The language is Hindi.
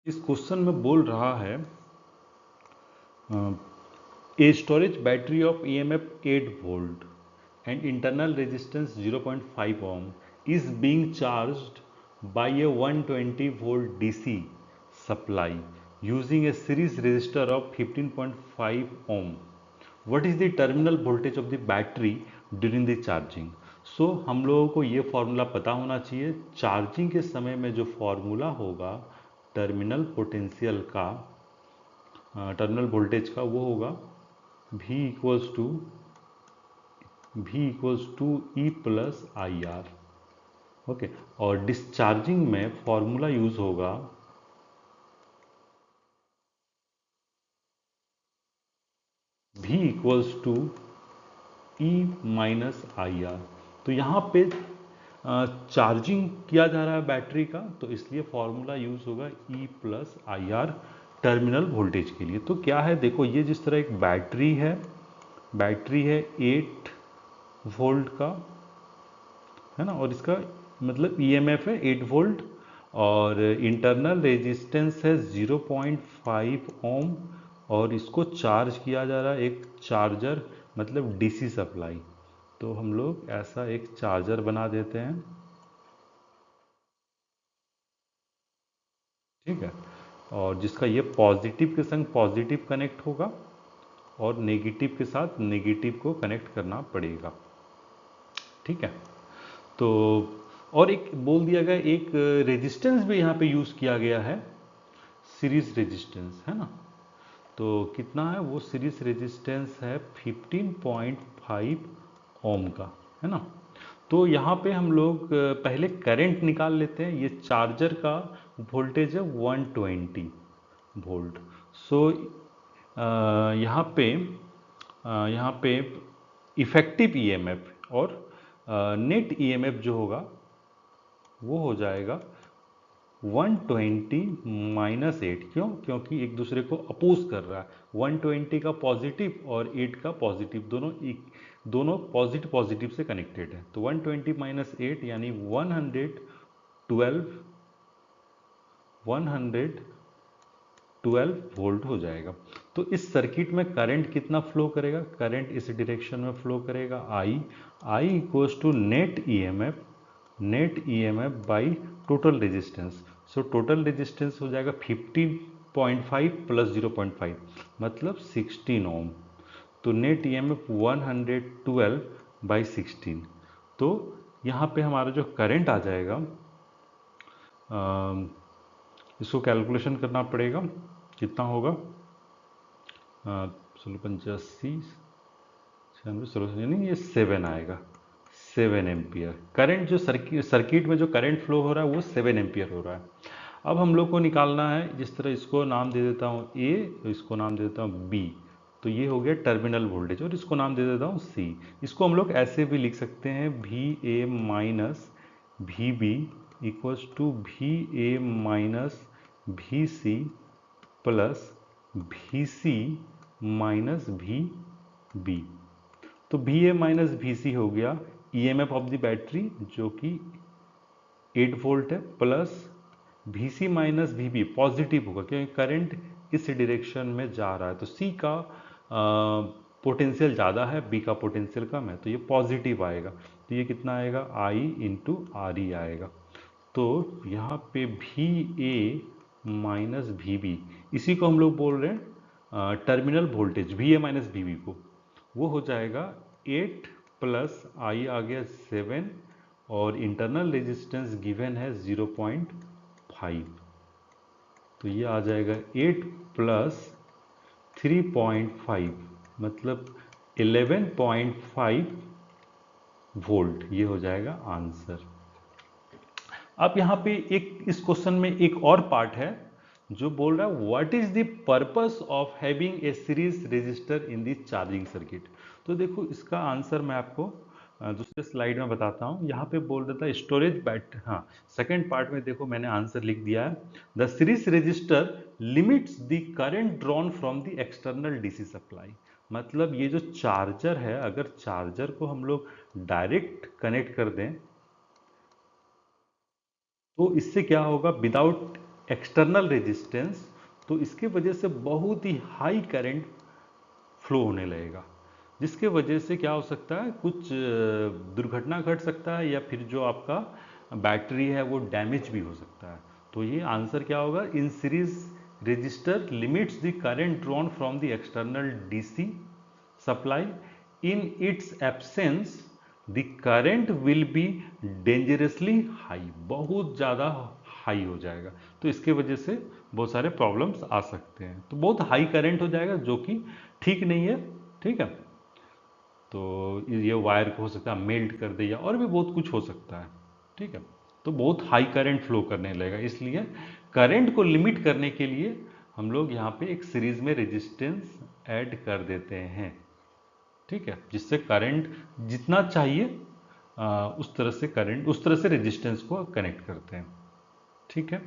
इस क्वेश्चन में बोल रहा है a storage battery of EMF 8 volt and internal resistance 0.5 ohm is being charged by a 120 volt DC supply using a series resistor of 15.5 ohm. What is the terminal voltage of the battery during the charging? सो हम लोगों को ये फॉर्मूला पता होना चाहिए। चार्जिंग के समय में जो फॉर्मूला होगा टर्मिनल पोटेंशियल का, टर्मिनल वोल्टेज का, वो होगा V equals to E plus I R. Okay, और डिस्चार्जिंग में फॉर्मूला यूज होगा V equals to E minus I R. तो यहाँ पे चार्जिंग किया जा रहा है बैटरी का, तो इसलिए फॉर्मूला यूज होगा ई plus I are terminal voltage के लिए। तो क्या है, देखो ये जिस तरह एक बैटरी है 8 वोल्ट का, है ना, और इसका मतलब ईएमएफ है 8 वोल्ट और इंटरनल रेजिस्टेंस है 0.5 ओम और इसको चार्ज किया जा रहा है एक चार्जर, मतलब डीसी सप्लाई। तो हम लोग ऐसा एक चार्जर बना देते हैं, ठीक है, और जिसका ये पॉजिटिव के संग पॉजिटिव कनेक्ट होगा और नेगेटिव के साथ नेगेटिव को कनेक्ट करना पड़ेगा, ठीक है। तो और एक बोल दिया गया, एक रेजिस्टेंस भी यहाँ पे यूज़ किया गया है, सीरीज रेजिस्टेंस, है ना। तो कितना है वो सीरीज रेजिस्टेंस है 15.5 ओम का, है ना। तो यहाँ पे हम लोग पहले करंट निकाल लेते हैं। ये चार्जर का वोल्टेज है 120 वोल्ट। सो यहाँ पे इफेक्टिव ईएमएफ और नेट ईएमएफ जो होगा वो हो जाएगा 120 माइनस 8। क्यों? क्योंकि एक दूसरे को अपोज कर रहा है, 120 का पॉजिटिव और 8 का पॉजिटिव, दोनों पॉजिटिव पॉजिटिव से कनेक्टेड है। तो 120 माइनस 8 यानी 112 वोल्ट हो जाएगा। तो इस सर्किट में करंट कितना फ्लो करेगा? करंट इस डायरेक्शन में फ्लो करेगा, I equals to net EMF by total resistance. So total resistance हो जाएगा 15.5 प्लस 0.5 मतलब 16 ओम। तो नेट ईएमएफ 112 बाई 16। तो यहाँ पे हमारा जो करंट आ जाएगा, इसको कैलकुलेशन करना पड़ेगा, कितना होगा, 1685 यानी ये 7 आएगा, 7 एम्पियर। करंट जो सर्किट में जो करंट फ्लो हो रहा है वो 7 एम्पियर हो रहा है। अब हम लोग को निकालना है, जिस तरह इसको नाम दे देता हूँ ए, तो इसको नाम दे देता हूँ बी, तो ये हो गया टर्मिनल वोल्टेज, और इसको नाम दे देता हूँ सी। इसको हम लोग ऐसे भी लिख सकते हैं V A minus V B equals to V A minus V C plus V C minus V B. तो V A minus V C हो गया ईएमएफ ऑफ द बैटरी जो कि 8 वोल्ट है, plus V C minus V B positive होगा क्योंकि करंट इस डायरेक्शन में जा रहा है। तो सी का पोटेंशियल ज़्यादा है, बी का पोटेंशियल कम है, तो ये पॉजिटिव आएगा। तो ये कितना आएगा, आई इंटू आर ई आएगा। तो यहाँ पे V A minus V B, इसी को हम लोग बोल रहे हैं terminal voltage, V A minus V B को, वो हो जाएगा 8 प्लस आई आ गया 7 और इंटरनल रेजिस्टेंस गिवन है 0.5। तो ये आ जाएगा 8 प्लस 3.5 मतलब 11.5 वोल्ट, ये हो जाएगा आंसर। अब यहाँ पे एक इस क्वेश्चन में एक और पार्ट है जो बोल रहा है what is the purpose of having a series register in the charging circuit. तो देखो इसका आंसर मैं आपको दूसरे स्लाइड में बताता हूँ। यहाँ पे बोल देता है स्टोरेज बैटरी, हाँ सेकंड पार्ट में देखो मैंने आंसर लिख दिया है, the series register limits the current drawn from the external DC supply. मतलब ये जो चार्जर है, अगर चार्जर को हम लोग डायरेक्ट कनेक्ट कर दें तो इससे क्या होगा, विदाउट एक्सटर्नल रेजिस्टेंस, तो इसके वजह से बहुत ही हाई करंट फ्लो होने लगेगा, जिसके वजह से क्या हो सकता है, कुछ दुर्घटना घट सकता है, या फिर जो आपका बैटरी है वो डैमेज भी हो सकता है। तो ये आंसर क्या होगा, in series register limits the current drawn from the external DC supply, in its absence the current will be dangerously high, बहुत ज़्यादा हाई हो जाएगा। तो इसके वजह से बहुत सारे प्रॉब्लम्स आ सकते हैं, तो बहुत हाई करंट हो जाएगा जो कि ठीक नहीं है। ठीक है, तो ये वायर को हो सकता है मेल्ट कर दे, या और भी बहुत कुछ हो सकता है। ठीक है, तो बहुत हाई करंट फ्लो करने लगेगा, इसलिए करंट को लिमिट करने के लिए हम लोग यहाँ पे एक सीरीज में रेजिस्टेंस ऐड कर देते हैं। ठीक है, जिससे करंट जितना चाहिए उस तरह से करंट, उस तरह से रेजिस्टेंस को कनेक्ट करते हैं। ठीक है।